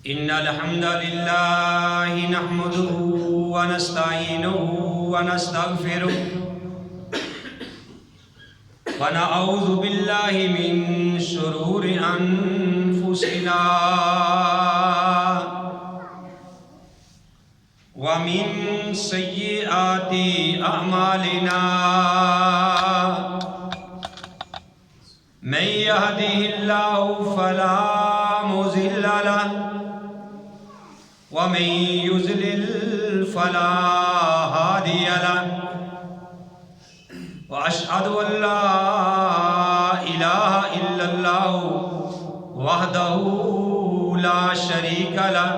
إن الحمد لله نحمده ونستعينه ونستغفره ونعوذ بالله من شرور أنفسنا ومن سيئات أعمالنا من يهده الله فلا مضل له ومن يضلل فلا هادي له وأشهد أن لا إله إلا الله وحده لا شريك له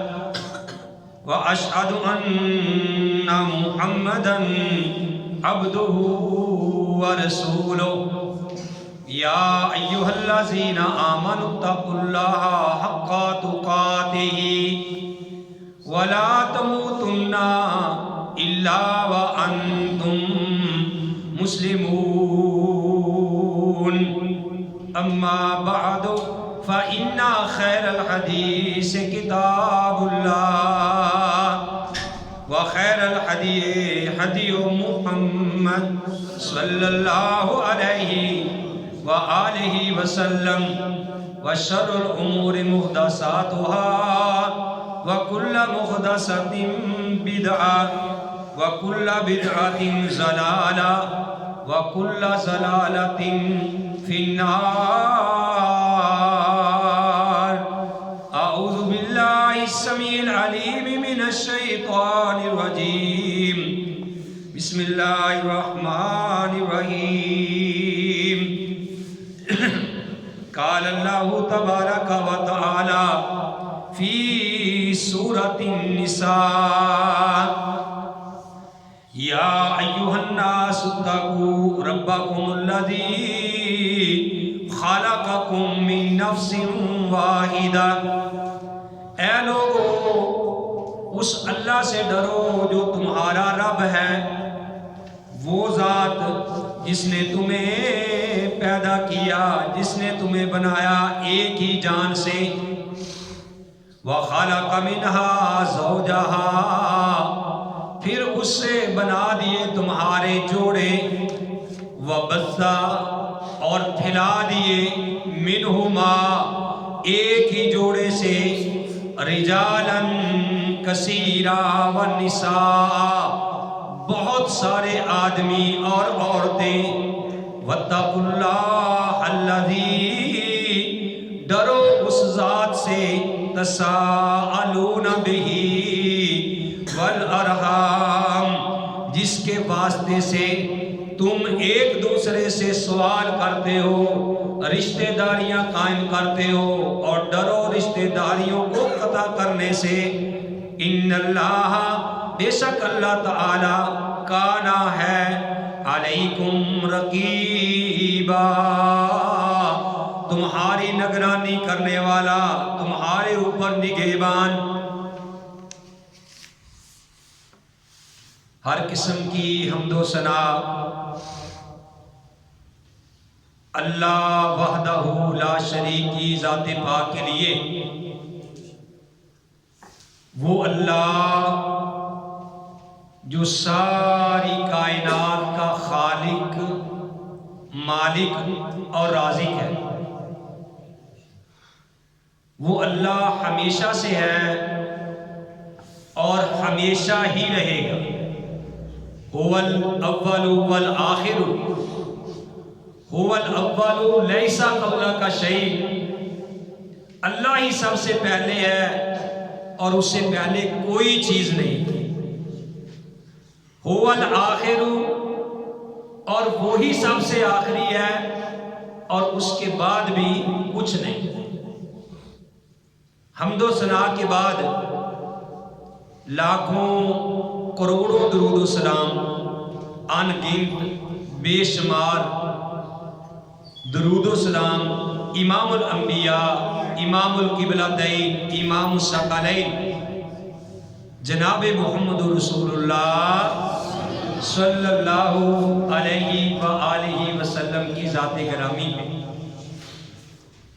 وأشهد أن محمدا عبده ورسوله يا أيها الذين آمنوا اتقوا الله حق تقاته ولا تموتن إلا وأنتم مسلمون أما بعد فإن خير الحديث كتاب الله وخير الهدي هدي محمد صلى الله عليه وآله وسلم وشر الأمور محدثاتها وكل محدثة بدعة وكل بدعة ضلالة وكل ضلالة في النار. أعوذ بالله السميع العليم من الشيطان الرجيم. بسم الله الرحمن الرحيم. قال الله تبارك وتعالى في سورة النساء يا أيها الناس اتقوا ربكم الذي خلقكم من نفس واحدة. اے لوگو اس اللہ سے ڈرو جو تمہارا رب ہے، وہ ذات جس نے تمہیں پیدا کیا، جس نے تمہیں بنایا ایک ہی جان سے. وَخَلَقَ مِنْهَا زَوْجَهَا، پھر اس سے بنا دیے تمہارے جوڑے. وَبَثَّ، اور پھیلا دیے مِنْهُمَا، ایک ہی جوڑے سے، رِجَالًا كَثِيرًا وَالنِّسَاءَ، بہت سارے آدمی اور عورتیں. وَاتَّقُوا اللَّهَ الَّذِي، ڈرو اس ذات سے، تساءلون بہ والارحام، جس کے واسطے سے تم ایک دوسرے سے سوال کرتے ہو، رشتہ داریاں قائم کرتے ہو، اور ڈرو رشتہ داریوں کو قطع کرنے سے. ان اللہ، بے شک اللہ تعالی، کانا ہے، علیکم رقیبا، تمہاری نگرانی کرنے والا، تمہارے اوپر نگہبان. ہر قسم کی حمد و ثنا اللہ وحدہ لا شریک کی ذات پاک کے لیے. وہ اللہ جو ساری کائنات کا خالق، مالک اور رازق ہے. وہ اللہ ہمیشہ سے ہے اور ہمیشہ ہی رہے گا. هو الاول والآخر، هو الاول لیس قبلہ شیء، اللہ ہی سب سے پہلے ہے اور اس سے پہلے کوئی چیز نہیں. هو الآخر، اور وہی سب سے آخری ہے اور اس کے بعد بھی کچھ نہیں. حمد و ثنا کے بعد لاکھوں کروڑوں درود و سلام، ان گنت بے شمار درود و سلام امام الانبیاء، امام القبلتین، امام الثقلین، جناب محمد رسول اللہ صلی اللہ علیہ وآلہ وسلم کی ذات گرامی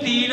3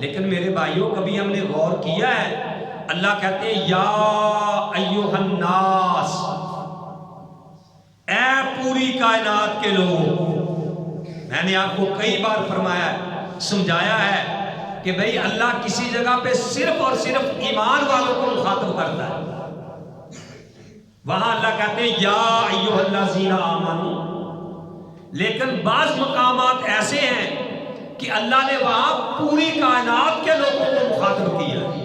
لیکن میرے بھائیوں کبھی ہم نے غور کیا ہے اللہ کہتے ہیں یا ایھا الناس، اے پوری کائنات کے لوگوں. میں نے آپ کو کئی بار فرمایا ہے، سمجھایا ہے کہ بھئی اللہ کسی جگہ پہ صرف اور صرف ایمان والوں کو مخاطب کرتا ہے. وہاں اللہ کہتے ہیں یا ایھا الذین آمنوا. لیکن بعض مقامات ایسے ہیں کہ اللہ نے وہاں پوری کائنات کے لوگوں کو مخاطب کیا ہے.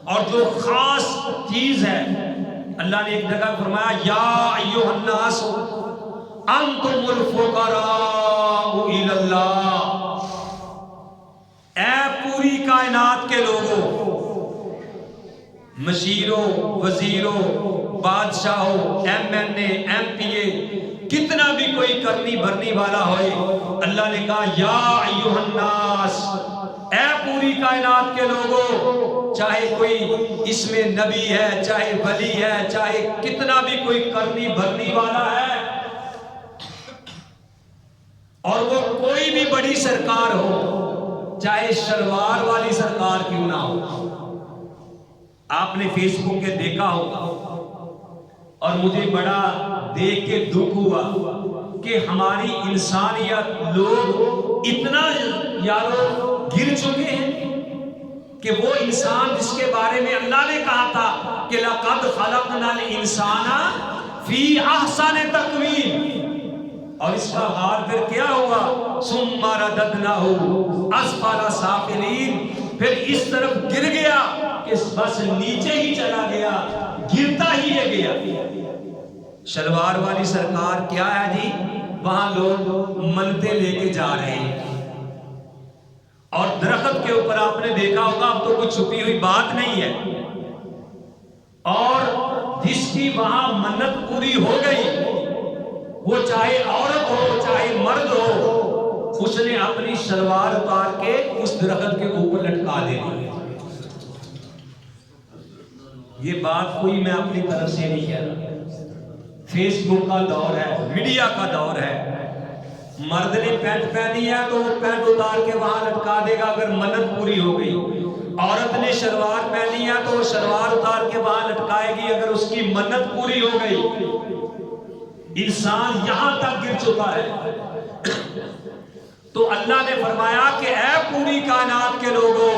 اور جو خاص چیز ہے اللہ نے ایک جگہ فرمایا یا ایھا الناس انتم الفقراء الی اللہ. اے پوری کائنات کے لوگوں، مشیروں، وزیروں، بادشاہوں، ایم این اے، ایم پی اے، کتنا بھی کوئی کرنی بھرنی والا ہوئے، اللہ نے کہا یا ایھا الناس، اے پوری کائنات کے لوگوں. چاہے کوئی اس میں نبی ہے، چاہے ولی ہے، چاہے کتنا بھی کوئی کرنی بھرنی والا ہے، اور وہ کوئی بھی بڑی سرکار ہو، چاہے شلوار والی سرکار کیوں نہ ہو. آپ نے فیس بک پہ دیکھا ہوگا اور مجھے بڑا دیکھ کے دکھ ہوا کہ ہماری انسانیت، لوگ اتنا یارو گر چکے ہیں کہ وہ انسان جس کے بارے میں اللہ نے کہا تھا کہ لَقَدْ خَلَقْنَا الْإِنسَانَ فِي أَحْسَنِ تَقْوِيمٍ، اور اس کا حال پھر کیا ہوگا ثُمَّ رَدَدْنَاهُ أَسْفَلَ سَافِلِينَ. پھر اس طرف گر گیا کہ بس نیچے ہی چلا گیا، گرتا ہی یہ گیا. شلوار والی سرکار کیا ہے جی؟ وہاں لوگ منتیں لے کے جا رہے ہیں، اور درخت کے اوپر آپ نے دیکھا ہوگا، اب تو کوئی چھپی ہوئی بات نہیں ہے، اور جس کی وہاں منت پوری ہو گئی، وہ چاہے عورت ہو چاہے مرد ہو، اس نے اپنی شلوار اتار کے اس درخت کے اوپر لٹکا دینی. یہ بات کوئی میں اپنی طرف سے نہیں کہہ رہا، فیس بک کا دور ہے، میڈیا کا دور ہے. مرد نے پینٹ پہنی ہے تو وہ پینٹ اتار کے وہاں لٹکا دے گا اگر منت پوری ہو گئی. عورت نے شلوار پہنی ہے تو وہ شلوار اتار کے وہاں لٹکائے گی اگر اس کی منت پوری ہو گئی. انسان یہاں تک گر چکا ہے. تو اللہ نے فرمایا کہ اے پوری کائنات کے لوگوں،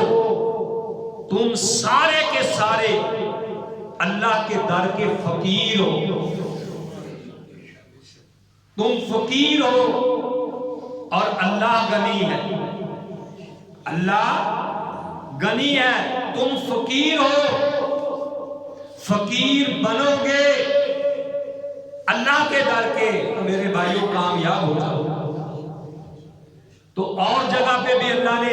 تم سارے کے سارے اللہ کے در کے فقیر ہو. تم فقیر ہو اور اللہ غنی ہے. اللہ غنی ہے، تم فقیر ہو. فقیر بنو گے اللہ کے در کے تو میرے بھائیوں کامیاب ہو جاؤ. تو اور جگہ پہ بھی اللہ نے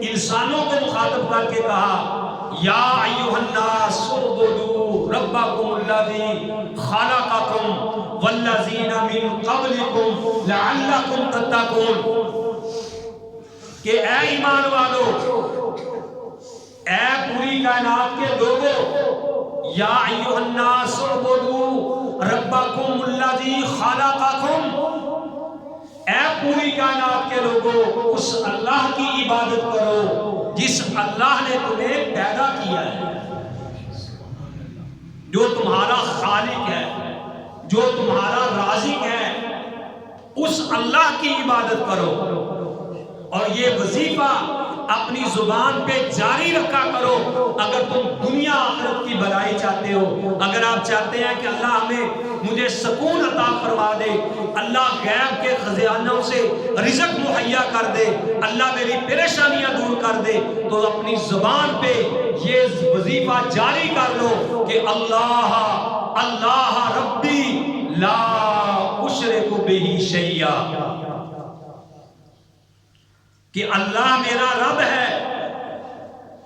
انسانوں کو مخاطب کر کے کہا یا ایھا الناس اعبدوا ربکم الذی خلقکم والذین من قبلکم لعلکم تتقون. کہ اے ایمان والو، اے پوری کائنات کے لوگوں، یا ایھا الناس اعبدوا ربکم الذی خلقکم، اے پوری کائنات کے لوگوں اس اللہ کی عبادت کرو جس اللہ نے تمہیں پیدا کیا ہے، جو تمہارا خالق ہے، جو تمہارا رازق ہے. اس اللہ کی عبادت کرو، اور یہ وظیفہ اپنی زبان پہ جاری رکھا کرو اگر تم دنیا آخرت کی بھلائی چاہتے ہو. اگر آپ چاہتے ہیں کہ اللہ مجھے سکون عطا فرما دے، اللہ غیب کے خزانوں سے رزق مہیا کر دے، اللہ میری پریشانیاں دور کر دے، تو اپنی زبان پہ یہ وظیفہ جاری کر لو کہ اللہ اللہ ربی لا اشرک بہ شیئا، کہ اللہ میرا رب ہے،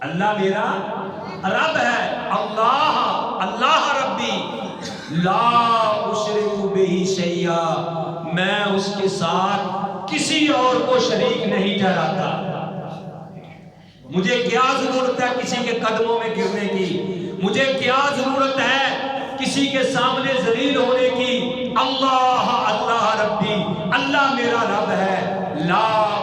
اللہ میرا رب ہے. اللہ ربی لا اشرک بہ شیئا، میں اس کے ساتھ کسی اور کو شریک نہیں ٹھہراتا. مجھے کیا ضرورت ہے کسی کے قدموں میں گرنے کی؟ مجھے کیا ضرورت ہے کسی کے سامنے ذلیل ہونے کی؟ اللہ ربی، اللہ میرا رب ہے. لا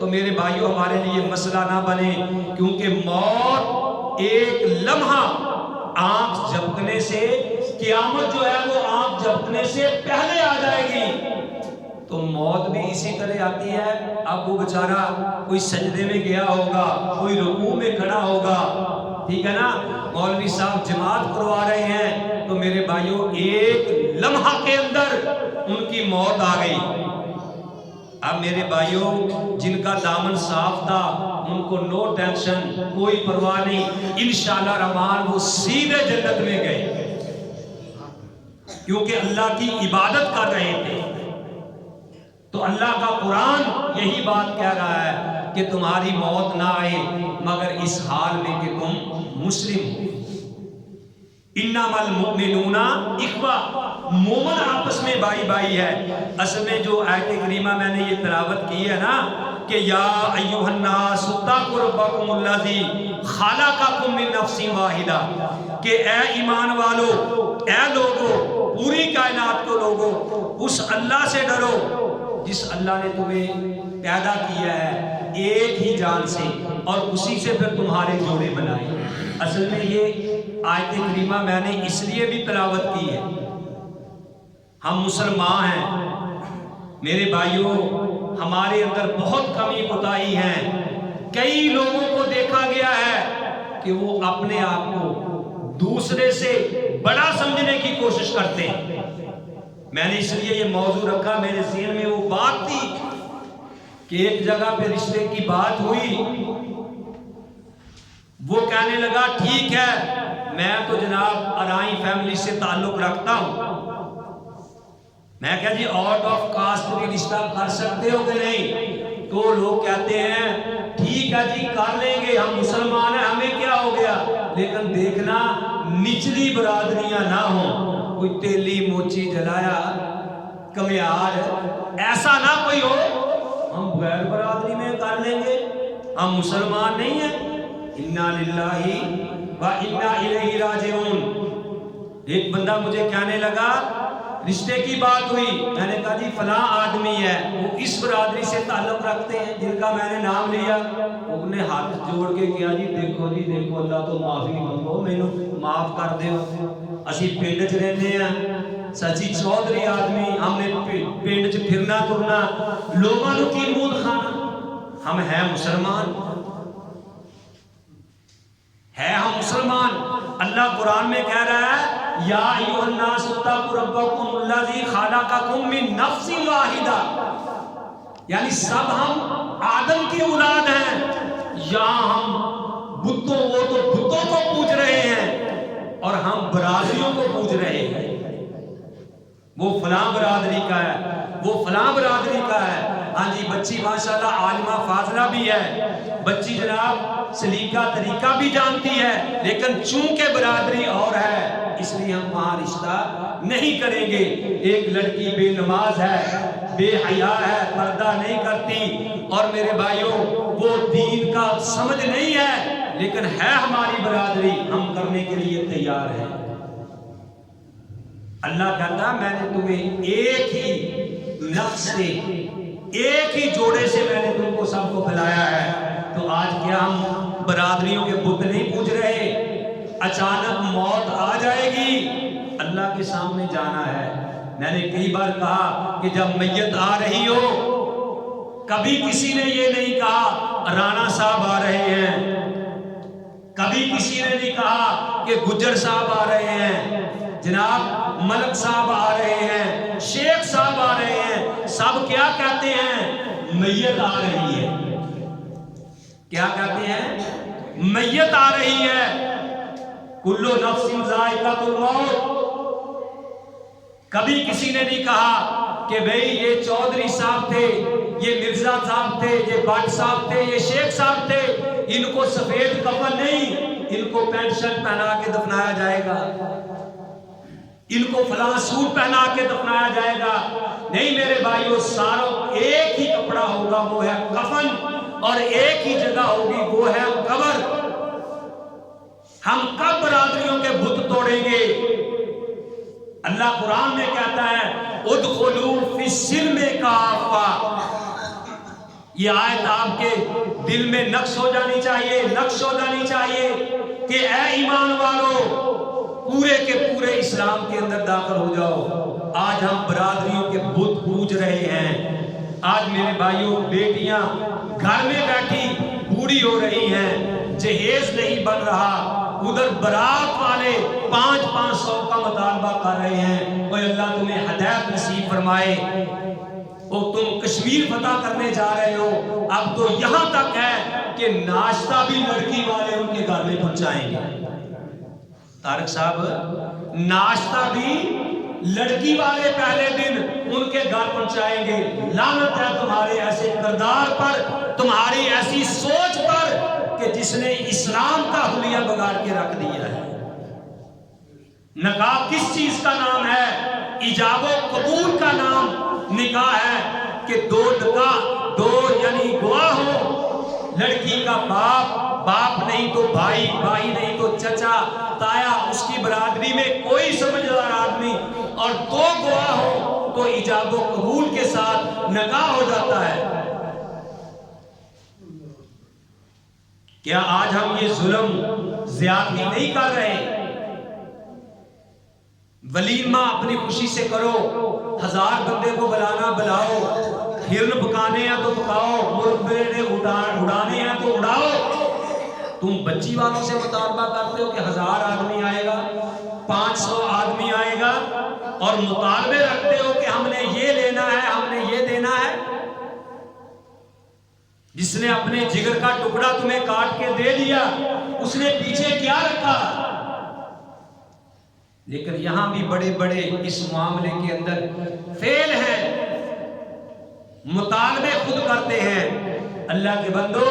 تو میرے بھائیوں ہمارے لیے مسئلہ نہ بنے، کیونکہ موت ایک لمحہ آنکھ جھپکنے سے، قیامت جو ہے وہ آنکھ جھپکنے سے پہلے آ جائے گی۔ تو موت بھی اسی طرح آتی ہے۔ اب وہ بیچارہ کوئی سجدے میں گیا ہوگا، کوئی رکوع میں کھڑا ہوگا، ٹھیک ہے نا، مولوی صاحب جماعت کروا رہے ہیں، تو میرے بھائیوں ایک لمحہ کے اندر ان کی موت آ گئی۔ اب میرے بھائیوں جن کا دامن صاف تھا ان کو نو ٹینشن، کوئی پرواہ نہیں، انشاءاللہ رحمان وہ سیدھے جنت میں گئے، کیونکہ اللہ کی عبادت کر رہے تھے۔ تو اللہ کا قرآن یہی بات کہہ رہا ہے کہ تمہاری موت نہ آئے مگر اس حال میں کہ تم مسلم ہو۔ انما المؤمنون اخوہ، مومن آپس میں بھائی بھائی ہے۔ اصل میں جو آیت کریمہ میں نے یہ تلاوت کی ہے نا کہ یا ایھا الناس اتقوا ربکم الذی خلقکم من نفس واحدہ، کہ اے ایمان والو، اے لوگو، پوری کائنات کو لوگو، اس اللہ سے ڈرو جس اللہ نے تمہیں پیدا کیا ہے ایک ہی جان سے، اور اسی سے پھر تمہارے جوڑے بنائے۔ اصل میں یہ آیت کریمہ میں نے اس لیے بھی تلاوت کی ہے، ہم مسلمان ہیں میرے بھائیوں، ہمارے اندر بہت کمی کوتاہی ہیں۔ کئی لوگوں کو دیکھا گیا ہے کہ وہ اپنے آپ کو دوسرے سے بڑا سمجھنے کی کوشش کرتے ہیں۔ میں نے اس لیے یہ موضوع رکھا، میرے ذہن میں وہ بات تھی کہ ایک جگہ پہ رشتے کی بات ہوئی، وہ کہنے لگا ٹھیک ہے میں تو جناب ارائیں فیملی سے تعلق رکھتا ہوں۔ میں کہا جی آؤٹ آف کاسٹ بھی رشتہ کر سکتے ہو کہ نہیں؟ تو لوگ کہتے ہیں ٹھیک ہے جی کر لیں گے، ہم مسلمان ہیں، ہمیں کیا ہو گیا، لیکن دیکھنا نچلی برادریاں نہ ہوں، کوئی تیلی موچی جلایا کمیار ایسا نہ کوئی ہو، ہم غیر برادری میں کر لیں گے، ہم مسلمان نہیں ہیں۔ انا للہ و انا الیہ راجعون۔ ایک بندہ مجھے کہنے لگا رشتے کی بات ہوئی، میں نے کہا جی فلاں آدمی ہے وہ اس برادری سے تعلق رکھتے ہیں جن کا میں نے نام لیا، وہ نے ہاتھ جوڑ کے کیا جی دیکھو اللہ تو معافی منگو، مینوں معاف کر دیو، اسی پنڈ چ رہنے ہیں، سچی چودھری آدمی، ہم نے پنڈ چ پھرنا ترنا، لوگوں نو کی منہ کھانا، ہم ہیں مسلمان، ہے ہم مسلمان۔ اللہ قرآن میں کہہ رہا ہے یا ایھا الناس اتقوا ربکم الذی خلقکم من نفس واحدہ، یعنی سب ہم آدم کی اولاد ہیں، یہاں ہم بتوں، وہ تو بتوں کو پوج رہے ہیں اور ہم برادریوں کو پوج رہے ہیں، وہ فلاں برادری کا ہے، وہ فلاں برادری کا ہے۔ ہاں جی بچی ماشاءاللہ عالمہ فاضلہ بھی ہے، بچی جناب سلیقہ طریقہ بھی جانتی ہے، لیکن چونکہ برادری اور ہے اس لیے ہم وہاں رشتہ نہیں کریں گے۔ ایک لڑکی بے نماز ہے، بے حیا ہے، پردہ نہیں کرتی، اور میرے بھائیوں وہ دین کا سمجھ نہیں ہے، لیکن ہے ہماری برادری، ہم کرنے کے لیے تیار ہیں۔ اللہ کہتا ہے میں نے تمہیں ایک ہی نفس سے، ایک ہی جوڑے سے میں نے تم کو سب کو پھیلایا ہے، تو آج کیا ہم برادریوں کے بت نہیں پوج رہے؟ اچانک موت آ جائے گی، اللہ کے سامنے جانا ہے۔ میں نے کئی بار کہا کہ جب میت آ رہی ہو، کبھی کسی نے یہ نہیں کہا رانا صاحب آ رہے ہیں، کبھی کسی نے نہیں کہا کہ گجر صاحب آ رہے ہیں، جناب ملک صاحب آ رہے ہیں، شیخ صاحب آ رہے ہیں، سب کیا کہتے ہیں؟ میت آ رہی ہے۔ کیا کہتے ہیں؟ میت آ رہی ہے۔ کلو نفس ذائقۃ الموت۔ کبھی کسی نے نہیں کہا کہ بھئی یہ چودھری صاحب تھے، یہ مرزا صاحب تھے، یہ بٹ صاحب تھے، یہ شیخ صاحب تھے، ان کو سفید کفن نہیں، ان کو پینٹ شرٹ پہنا کے دفنایا جائے گا، ان کو فلاں سوٹ پہنا کے دفنایا جائے گا۔ نہیں میرے بھائیوں، ساروں ایک ہی کپڑا ہوگا، وہ ہے کفن، اور ایک ہی جگہ ہوگی، وہ ہے قبر۔ ہم کب برادریوں کے بت توڑیں گے؟ اللہ قرآن میں کہتا ہے ادخلوا فی السلم کافہ، یہ آیت آپ کے دل میں نقش ہو جانی چاہیے کہ اے ایمان والو پورے کے پورے اسلام کے اندر داخل ہو جاؤ۔ آج ہم برادریوں کے بت پوج رہے ہیں۔ آج میرے بھائیوں بیٹیاں گھر میں بیٹھی بوڑھی ہو رہی ہیں، جہیز نہیں بن رہا، ادھر برات والے 500 کا مطالبہ کر رہے ہیں۔ اوہ اللہ تمہیں ہدایت نصیب فرمائے۔ اور تم کشمیر فتح کرنے جا رہے ہو، اب تو یہاں تک ہے کہ ناشتہ بھی لڑکی والے ان کے گھر میں پہنچائیں گے۔ طارق صاحب، ناشتہ بھی لڑکی والے پہلے دن ان کے گھر پہنچائیں گے۔ لعنت ہے تمہارے ایسے کردار پر، تمہاری ایسی سوچ پر کہ جس نے اسلام کا حلیہ بگاڑ کے رکھ دیا ہے۔ نکاح کس چیز کا نام ہے؟ ایجاب و قبول کا نام نکاح ہے کہ دو یعنی گواہ ہو، لڑکی کا باپ نہیں تو بھائی نہیں تو چچا تایا، اس کی برادری میں کوئی سمجھدار آدمی، اور دو گواہ ہو تو ایجاب و قبول کے ساتھ نکاح ہو جاتا ہے۔ کیا آج ہم یہ ظلم زیادتی نہیں کر رہے؟ ولیمہ اپنی خوشی سے کرو، 1000 بندے کو بلاؤ، ہرن پکانے ہیں تو پکاؤ، مرغ اڑانے ہیں تو اڑاؤ۔ تم بچی والوں سے مطالبہ کرتے ہو کہ 1000 آدمی آئے گا، 500 آدمی آئے گا، اور مطالبے رکھتے ہو کہ ہم نے یہ لینا ہے، ہم نے یہ دینا ہے۔ جس نے اپنے جگر کا ٹکڑا تمہیں کاٹ کے دے دیا، اس نے پیچھے کیا رکھا؟ لیکن یہاں بھی بڑے اس معاملے کے اندر فیل ہیں، مطالبے خود کرتے ہیں۔ اللہ کے بندو،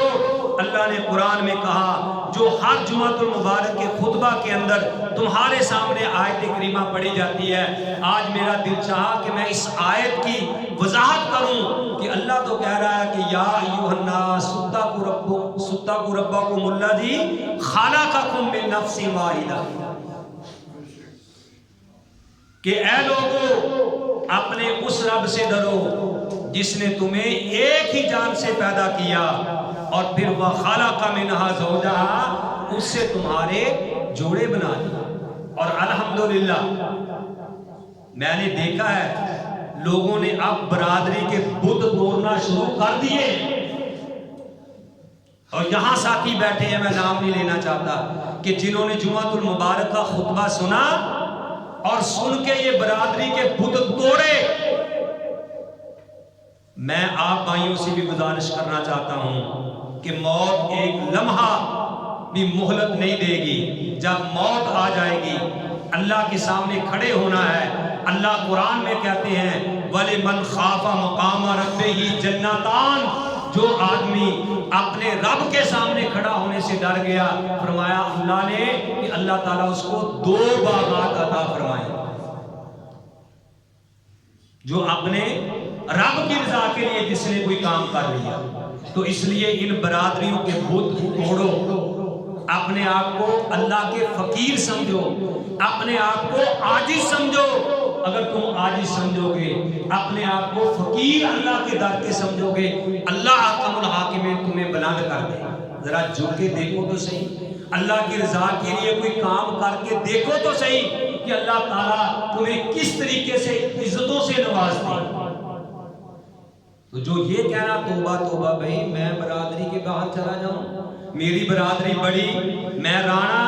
اللہ نے قرآن میں کہا جو ہر جمعۃ المبارک کے خطبہ کے اندر تمہارے سامنے آیت کریمہ پڑھی جاتی ہے، آج میرا دل چاہا کہ میں اس آیت کی وضاحت کروں کہ اللہ تو کہہ رہا ہے کہ یا ایھا الناس اتقوا ربکم الذی خلقکم من نفس واحدہ، کہ اے لوگوں اپنے اس رب سے ڈرو جس نے تمہیں ایک ہی جان سے پیدا کیا، اور پھر وَخَلَقَ مِنْهَا زَوْجَهَا، اس سے تمہارے جوڑے بنا دیے۔ اور الحمدللہ میں نے دیکھا ہے لوگوں نے اب برادری کے بت توڑنا شروع کر دیے، اور یہاں ساتھی بیٹھے ہیں، میں نام نہیں لینا چاہتا، کہ جنہوں نے جمعۃ المبارک کا خطبہ سنا اور سن کے یہ برادری کے بت توڑے۔ میں آپ بھائیوں سے بھی گزارش کرنا چاہتا ہوں کہ موت ایک لمحہ بھی مہلت نہیں دے گی۔ جب موت آ جائے گی اللہ کے سامنے کھڑے ہونا ہے۔ اللہ قرآن میں کہتے ہیں وَلِمَنْ خَافَ مَقَامَ رَبِّهِ جَنَّتَانِ، جو آدمی اپنے رب کے سامنے کھڑا ہونے سے ڈر گیا، فرمایا اللہ نے کہ اللہ تعالیٰ اس کو 2 باغات عطا فرمائے۔ جو اپنے رب کی رضا کے لیے جس نے کوئی کام کر لیا، تو اس لیے ان برادریوں کے بت توڑو، اپنے آپ کو اللہ کے فقیر سمجھو، اپنے آپ کو عاجز سمجھو۔ اگر تم عاجز سمجھو گے، اپنے آپ کو فقیر اللہ کے در کے سمجھو گے، اللہ احکم الحاکمین تمہیں بلند کر دے۔ ذرا جھک کے دیکھو تو صحیح، اللہ کی رضا کے لیے کوئی کام کر کے دیکھو تو صحیح کہ اللہ تعالیٰ تمہیں کس طریقے سے عزتوں سے نوازتے ہیں۔ تو جو یہ کہنا توبہ توبہ بھائی میں برادری کے باہر چلا جاؤں، میری برادری بڑی، میں رانا،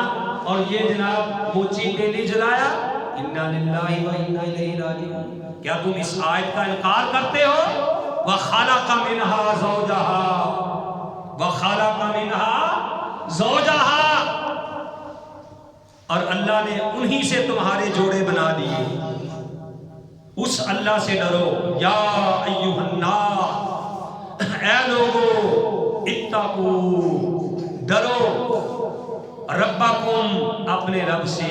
اور یہ جناب موچی تیلی جلایا، انا للہ و انا الیہ راجعون، کیا تم اس آیت کا انکار کرتے ہو؟ وَخَلَقَ مِنْهَا زَوْجَهَا وَخَلَقَ مِنْهَا زَوْجَهَا، اور اللہ نے انہی سے تمہارے جوڑے بنا دیے۔ اس اللہ سے ڈرو، یا ایھا الناس، اے لوگو، اتقوا، ڈرو، ربکم، اپنے رب سے،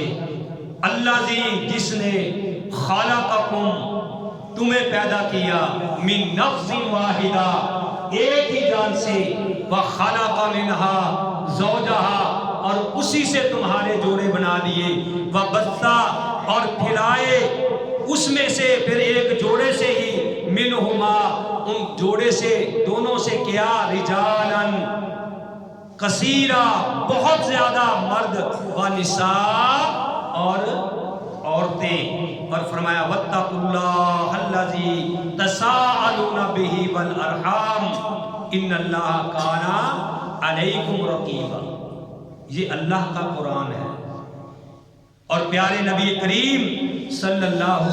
الذی، جس نے خلقکم، تمہیں پیدا کیا، من نفس واحدہ، ایک ہی جان سے، وخلق منہا زوجہا، اور اسی سے تمہارے جوڑے بنا دیے، وبث، اور پھیلائے اس میں سے پھر ایک جوڑے سے ہی منہما ان جوڑے سے دونوں سے کیا رجالن کثیرہ بہت زیادہ مرد و نساء اور عورتیں، اور فرمایا واتقوا اللہ الذی تساءلون بہ والارحام ان اللہ کان علیکم رقیبا۔ یہ اللہ کا قرآن ہے اور پیارے نبی کریم صلی اللہ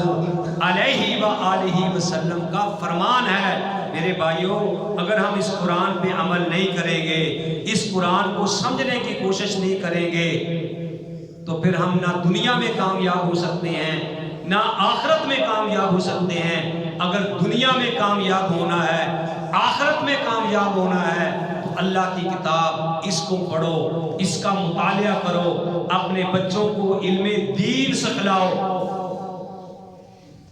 علیہ وآلہ وسلم کا فرمان ہے۔ میرے بھائیوں، اگر ہم اس قرآن پہ عمل نہیں کریں گے، اس قرآن کو سمجھنے کی کوشش نہیں کریں گے، تو پھر ہم نہ دنیا میں کامیاب ہو سکتے ہیں نہ آخرت میں کامیاب ہو سکتے ہیں۔ اگر دنیا میں کامیاب ہونا ہے، آخرت میں کامیاب ہونا ہے، تو اللہ کی کتاب اس کو پڑھو، اس کا مطالعہ کرو، اپنے بچوں کو علم دین سکھلاؤ۔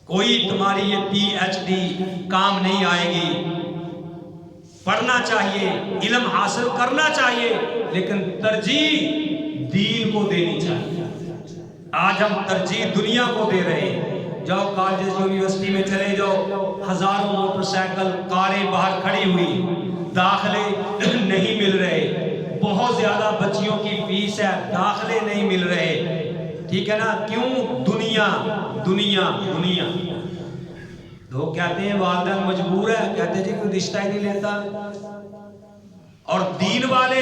کوئی تمہاری یہ پی ایچ ڈی کام نہیں آئے گی۔ پڑھنا چاہیے، علم حاصل کرنا چاہیے، لیکن ترجیح دین کو دینی چاہیے۔ آج ہم ترجیح دنیا کو دے رہے ہیں۔ جاؤ کالج یونیورسٹی میں چلے جاؤ، ہزاروں موٹر سائیکل کاریں باہر کھڑی ہوئی، داخلے نہیں مل رہے، بہت زیادہ بچیوں کی فیس ہے، داخلے نہیں مل رہے، ٹھیک ہے نا؟ کیوں؟ دنیا دنیا دنیا۔ لوگ کہتے ہیں والدین مجبور ہے، کہتے ہیں جی کوئی رشتہ ہی نہیں لیتا، اور دین والے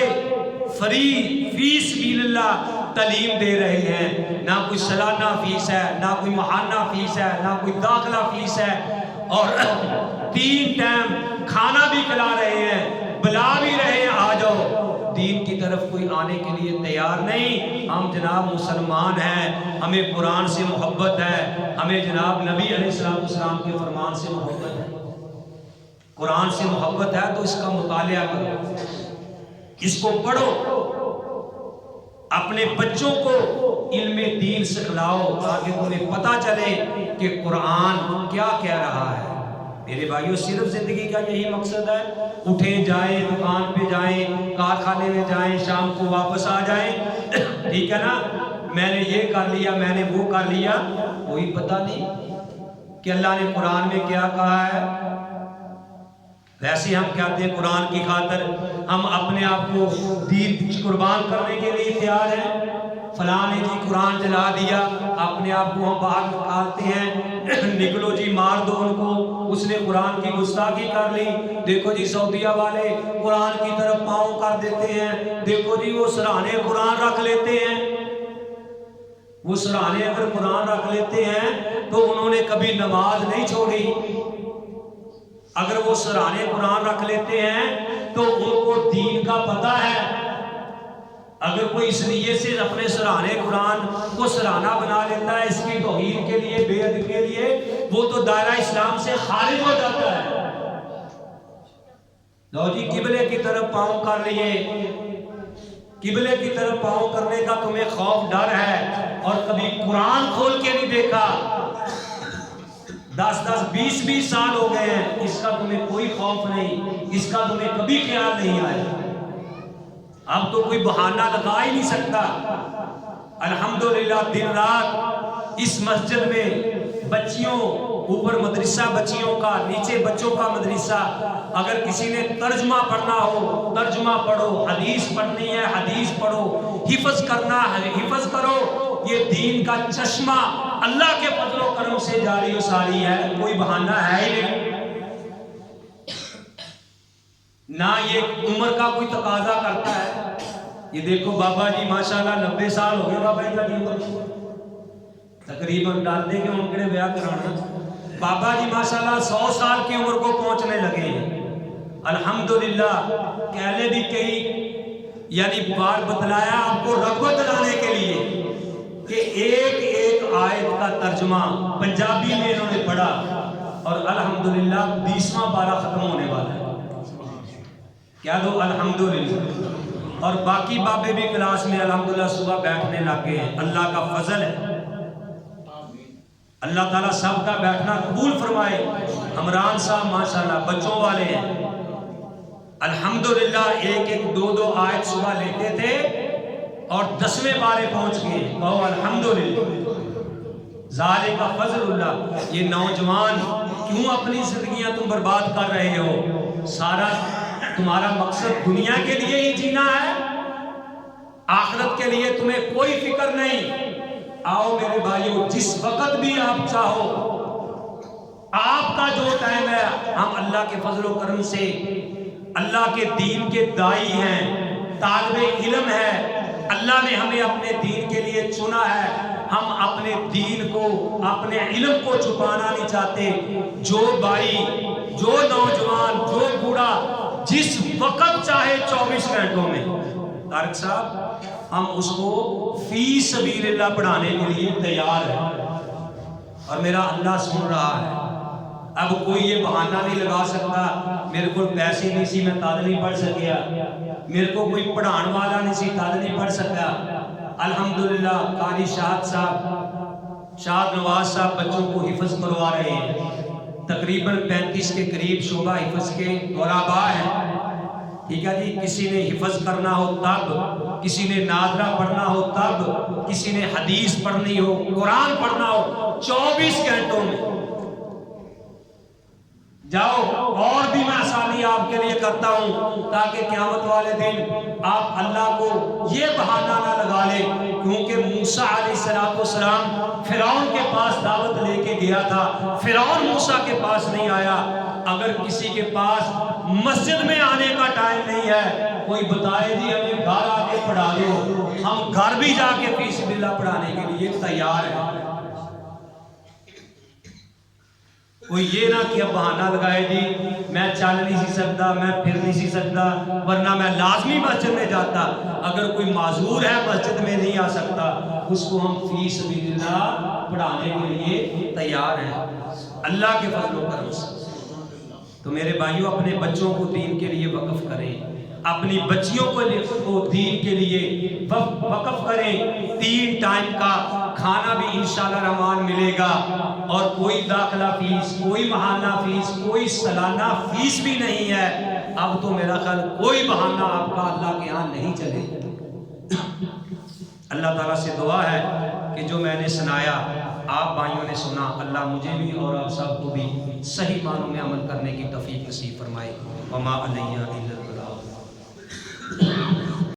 فری فی سبیل اللہ تعلیم دے رہے ہیں، نہ کوئی سالانہ فیس ہے، نہ کوئی ماہانہ فیس ہے، نہ کوئی داخلہ فیس ہے، اور 3 ٹائم کھانا بھی کھلا رہے ہیں، بلا بھی رہے ہیں آ جاؤ۔ دین کی طرف کوئی آنے کے لیے تیار نہیں۔ ہم جناب مسلمان ہیں، ہمیں قرآن سے محبت ہے، ہمیں جناب نبی علیہ السلام کے فرمان سے محبت ہے، قرآن سے محبت ہے تو اس کا مطالعہ کرو، اس کو پڑھو، اپنے بچوں کو علم دین سکھلاؤ تاکہ انہیں پتہ چلے کہ قرآن کیا کہہ رہا ہے۔ میرے بھائیوں، صرف زندگی کا یہی مقصد ہے؟ اٹھیں جائیں، دکان پہ جائیں، کارخانے میں جائیں، شام کو واپس آ جائیں، ٹھیک ہے نا؟ میں نے یہ کر لیا، میں نے وہ کر لیا، کوئی پتہ نہیں کہ اللہ نے قرآن میں کیا کہا ہے۔ ویسے ہم کہتے ہیں قرآن کی خاطر ہم اپنے آپ کو دین قربان کرنے کے لیے تیار ہیں۔ فلاں نے جی قرآن جلا دیا، اپنے آپ کو ہم باہر نکالتے ہیں، نکلو جی مار دو ان کو، اس نے قرآن کی گستاخی کر لی، دیکھو جی سعودیہ والے قرآن کی طرف پاؤں کر دیتے ہیں، دیکھو جی وہ سرانے قرآن رکھ لیتے ہیں۔ وہ سرانے اگر قرآن رکھ لیتے ہیں تو انہوں نے کبھی نماز نہیں چھوڑی۔ اگر وہ سرانے قرآن رکھ لیتے ہیں تو ان کو دین کا پتہ ہے۔ اگر کوئی اس لیے سے اپنے سرانے قرآن کو سرانہ بنا لیتا ہے اس کی توہین کے لیے، بے ادبی کے لیے، وہ تو دائرہ اسلام سے خارج ہو جاتا ہے۔ لو جی قبلے کی طرف پاؤں کر لیے، قبلے کی طرف پاؤں کرنے کا تمہیں خوف ڈر ہے اور کبھی قرآن کھول کے نہیں دیکھا، 10 20 سال ہو گئے ہیں، اس کا تمہیں کوئی خوف نہیں، اس کا تمہیں کبھی خیال نہیں آیا۔ اب تو کوئی بہانہ لگا ہی نہیں سکتا۔ الحمدللہ دن رات اس مسجد میں بچیوں، اوپر مدرسہ بچیوں کا، نیچے بچوں کا مدرسہ، اگر کسی نے ترجمہ پڑھنا ہو ترجمہ پڑھو، حدیث پڑھنی ہے حدیث پڑھو، حفظ کرنا ہے حفظ کرو۔ یہ دین کا چشمہ اللہ کے فضل و کرم سے جاری و ساری ہے، کوئی بہانہ ہے ہی نہیں، نہ یہ عمر کا کوئی تقاضا کرتا ہے۔ یہ دیکھو بابا جی ماشاءاللہ 90 سال ہو گئے بابا جی کا عمر تقریباً، ڈالتے کہ ان کے بیاہ کرانا، بابا جی ماشاءاللہ 100 سال کی عمر کو پہنچنے لگے ہیں۔ الحمدللہ کہنے بھی کئی یعنی بار بتلایا آپ کو رغبت دلانے کے لیے کہ ایک آیت کا ترجمہ پنجابی میں انہوں نے پڑھا، اور الحمدللہ 20واں پارہ ختم ہونے والا ہے۔ کیا دو الحمدللہ، اور باقی بابے بھی کلاس میں الحمدللہ صبح بیٹھنے لگ گئے ہیں۔ اللہ کا فضل ہے، اللہ تعالیٰ سب کا بیٹھنا قبول فرمائے۔ عمران صاحب ماشاءاللہ بچوں والے ہیں، الحمدللہ 1 2 آیت صبح لیتے تھے اور 10ویں پارے پہنچ گئے، کہو الحمدللہ۔ ذالک فضل اللہ. یہ نوجوان کیوں اپنی زندگیاں تم برباد کر رہے ہو؟ سارا تمہارا مقصد دنیا کے لیے ہی جینا ہے، آخرت کے لیے تمہیں کوئی فکر نہیں. آؤ میرے بھائیو، جس وقت بھی آپ چاہو، آپ کا جو ٹائم ہے، ہم اللہ کے فضل و کرم سے اللہ کے دین کے داعی ہیں، طالب علم ہے. اللہ نے ہمیں اپنے دین کے لیے چنا ہے. ہم اپنے دین کو، اپنے علم کو چھپانا نہیں چاہتے. جو بھائی، جو نوجوان، جو بوڑھا جس وقت چاہے 24 گھنٹوں میں، طارق صاحب ہم اس کو فی سبیل اللہ پڑھانے کے لیے تیار ہیں، اور میرا اللہ سن رہا ہے. اب کوئی یہ بہانہ نہیں لگا سکتا میرے کو پیسے نہیں سی میں تد نہیں پڑھ سکیا، میرے کو کوئی پڑھان والا نہیں سی تد نہیں پڑھ سکا. الحمدللہ قاری شاد صاحب، شاد نواز صاحب بچوں کو حفظ کروا رہے ہیں. تقریباً 35 کے قریب شعبہ حفظ کے غربا ہیں. ٹھیک ہے جی، کسی نے حفظ کرنا ہو تب، کسی نے ناظرہ پڑھنا ہو تب، کسی نے حدیث پڑھنی ہو، قرآن پڑھنا ہو، 24 گھنٹوں میں جاؤ. اور بھی میں آسانی آپ کے لیے کرتا ہوں تاکہ قیامت والے دن آپ اللہ کو یہ بہانہ نہ لگا لیں. کیونکہ موسیٰ علیہ السلام فرعون کے پاس دعوت لے کے گیا تھا، فرعون موسیٰ کے پاس نہیں آیا. اگر کسی کے پاس مسجد میں آنے کا ٹائم نہیں ہے، کوئی بتائے جی ہمیں گھر آ کے پڑھا دو، ہم گھر بھی جا کے فی سبیل اللہ پڑھانے کے لیے تیار ہیں. کوئی یہ نہ کہ اب بہانہ لگائے جی میں چل نہیں سی سکتا، میں پھر نہیں سی سکتا، ورنہ میں لازمی مسجد میں جاتا. اگر کوئی معذور ہے مسجد میں نہیں آ سکتا، اس کو ہم فی سبیل اللہ پڑھانے کے لیے تیار ہیں اللہ کے فضل و کرم سے. تو میرے بھائیوں، اپنے بچوں کو دین کے لیے وقف کریں، اپنی بچیوں کو دین کے لیے وقف کریں. 3 ٹائم کا کھانا بھی انشاءاللہ رحمان ملے گا، اور کوئی داخلہ فیس، کوئی ماہانہ فیس، کوئی سالانہ فیس بھی نہیں ہے. اب تو میرا خیال کوئی بہانہ آپ کا اللہ کے ہاں نہیں چلے. اللہ تعالیٰ سے دعا ہے کہ جو میں نے سنایا آپ بھائیوں نے سنا، اللہ مجھے بھی اور آپ سب کو بھی صحیح معنوں میں عمل کرنے کی توفیق نصیب فرمائے. وما علیہ الا البلاغ.